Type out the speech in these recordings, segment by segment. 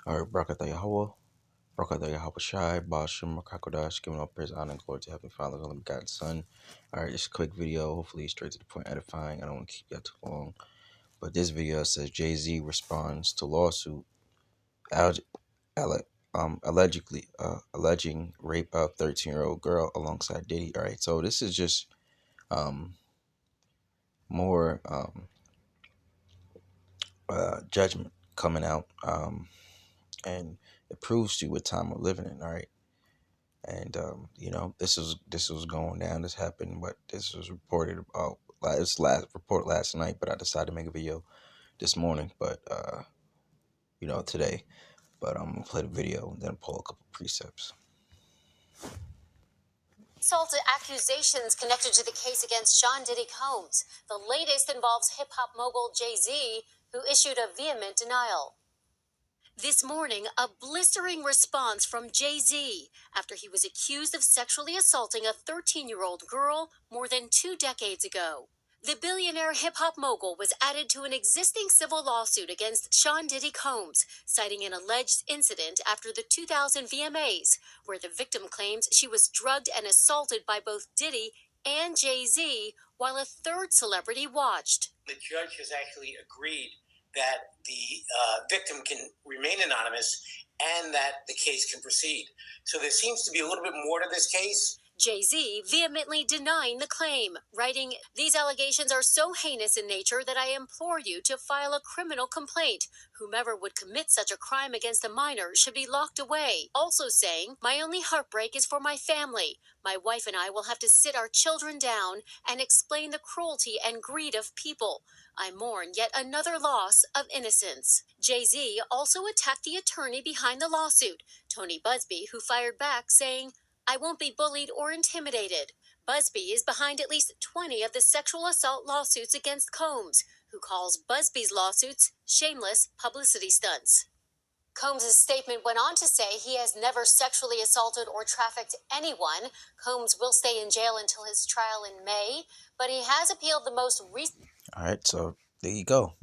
All right, Barakatah Yahweh, Barakatah Yahweh Shai, Bashim, Rakakodash, giving all praise, honor, and glory to Heavenly Father, only begotten Son. All right, just a quick video, hopefully straight to the point, edifying. I don't want to keep that too long. But this video says Jay-Z responds to lawsuit alleg- alleging rape of 13-year-old girl alongside Diddy. All right, so this is just um, more judgment coming out, and it proves to you what time we're living in. All right. And this was going down. This happened. What this was reported about. This last report last night, but I decided to make a video this morning. But today. But I'm gonna play the video and then pull a couple precepts. Assault accusations connected to the case against Sean Diddy Combs. The latest involves hip-hop mogul Jay-Z, who issued a vehement denial. This morning, a blistering response from Jay-Z after he was accused of sexually assaulting a 13-year-old girl more than 2 decades ago. The billionaire hip-hop mogul was added to an existing civil lawsuit against Sean Diddy Combs, citing an alleged incident after the 2000 VMAs, where the victim claims she was drugged and assaulted by both Diddy and Jay-Z while a third celebrity watched. The judge has actually agreed that the victim can remain anonymous and that the case can proceed. So there seems to be a little bit more to this case. Jay-Z vehemently denying the claim, writing, "These allegations are so heinous in nature that I implore you to file a criminal complaint. Whomever would commit such a crime against a minor should be locked away." Also saying, "My only heartbreak is for my family. My wife and I will have to sit our children down and explain the cruelty and greed of people. I mourn yet another loss of innocence." Jay-Z also attacked the attorney behind the lawsuit, Tony Busby, who fired back saying, "I won't be bullied or intimidated." Busby is behind at least 20 of the sexual assault lawsuits against Combs, who calls Busby's lawsuits shameless publicity stunts. Combs' statement went on to say he has never sexually assaulted or trafficked anyone. Combs will stay in jail until his trial in May, but he has appealed the most recent. All right, so there you go.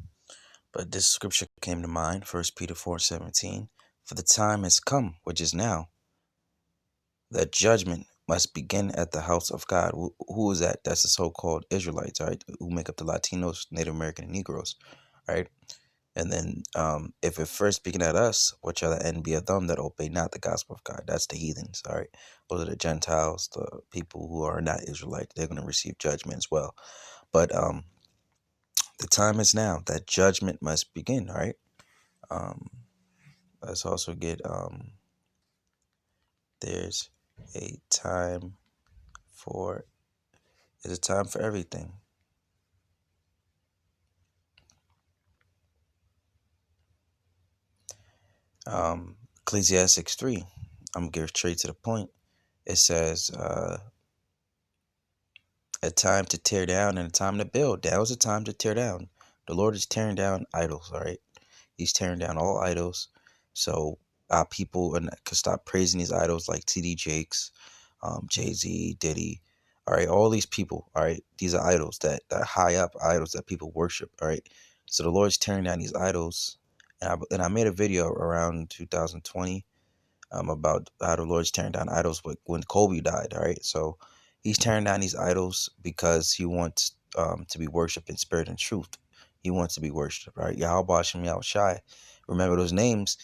But this scripture came to mind, 1 Peter 4:17. For the time has come, which is now, that judgment must begin at the house of God. Who is that? That's the so-called Israelites, all right, who make up the Latinos, Native American, and Negroes, right? And then if it first begin at us, what shall the end be of them that obey not the gospel of God? That's the heathens, all right? Those are the Gentiles, the people who are not Israelites. They're going to receive judgment as well. But the time is now that judgment must begin, all right? Let's also get, there's a time for, there's a time for everything. Ecclesiastes 3, I'm going to get straight to the point. It says, a time to tear down and a time to build. Now is a time to tear down. The Lord is tearing down idols, all right? He's tearing down all idols. So our people can stop praising these idols like T.D. Jakes, Jay-Z, Diddy, all right? All these people, all right? These are idols that are high up, idols that people worship, all right? So the Lord's tearing down these idols. And I made a video around 2020 about how the Lord's tearing down idols when Kobe died, all right? So he's tearing down these idols because he wants to be worshipped in spirit and truth. He wants to be worshipped, right? Yahweh Shem Yahweh Shai. Remember those names.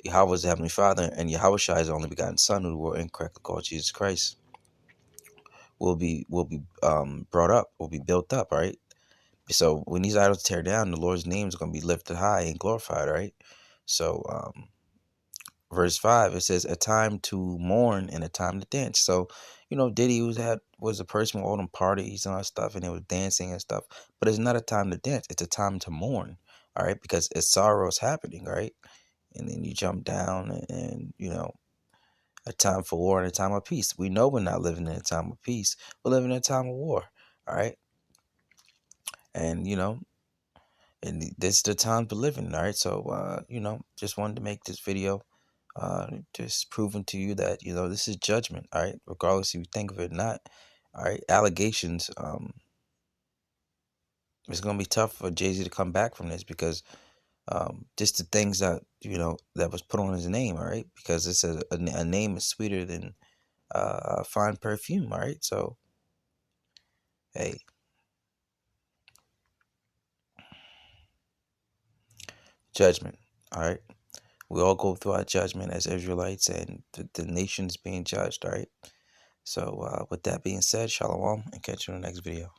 Yahweh is the Heavenly Father, and Yahweh Shai is the only begotten Son, who were incorrectly called Jesus Christ. Will be brought up, will be built up, right? So when these idols tear down, the Lord's name is going to be lifted high and glorified, right? So verse 5, it says a time to mourn and a time to dance. So Diddy was a person with all them parties and all that stuff, and they was dancing and stuff, but it's not a time to dance, it's a time to mourn, all right? Because it's sorrow is happening, right? And then you jump down and a time for war and a time of peace. We know we're not living in a time of peace, we're living in a time of war, all right? And and this is the time to live in, all right? So just wanted to make this video, just proving to you that this is judgment, all right, regardless if you think of it or not, all right? Allegations, it's going to be tough for Jay-Z to come back from this because Just the things that that was put on his name, all right? Because it says a name is sweeter than fine perfume, all right? So hey, judgment, all right? We all go through our judgment as Israelites, and the nation's being judged, all right? So with that being said, shalom, and catch you in the next video.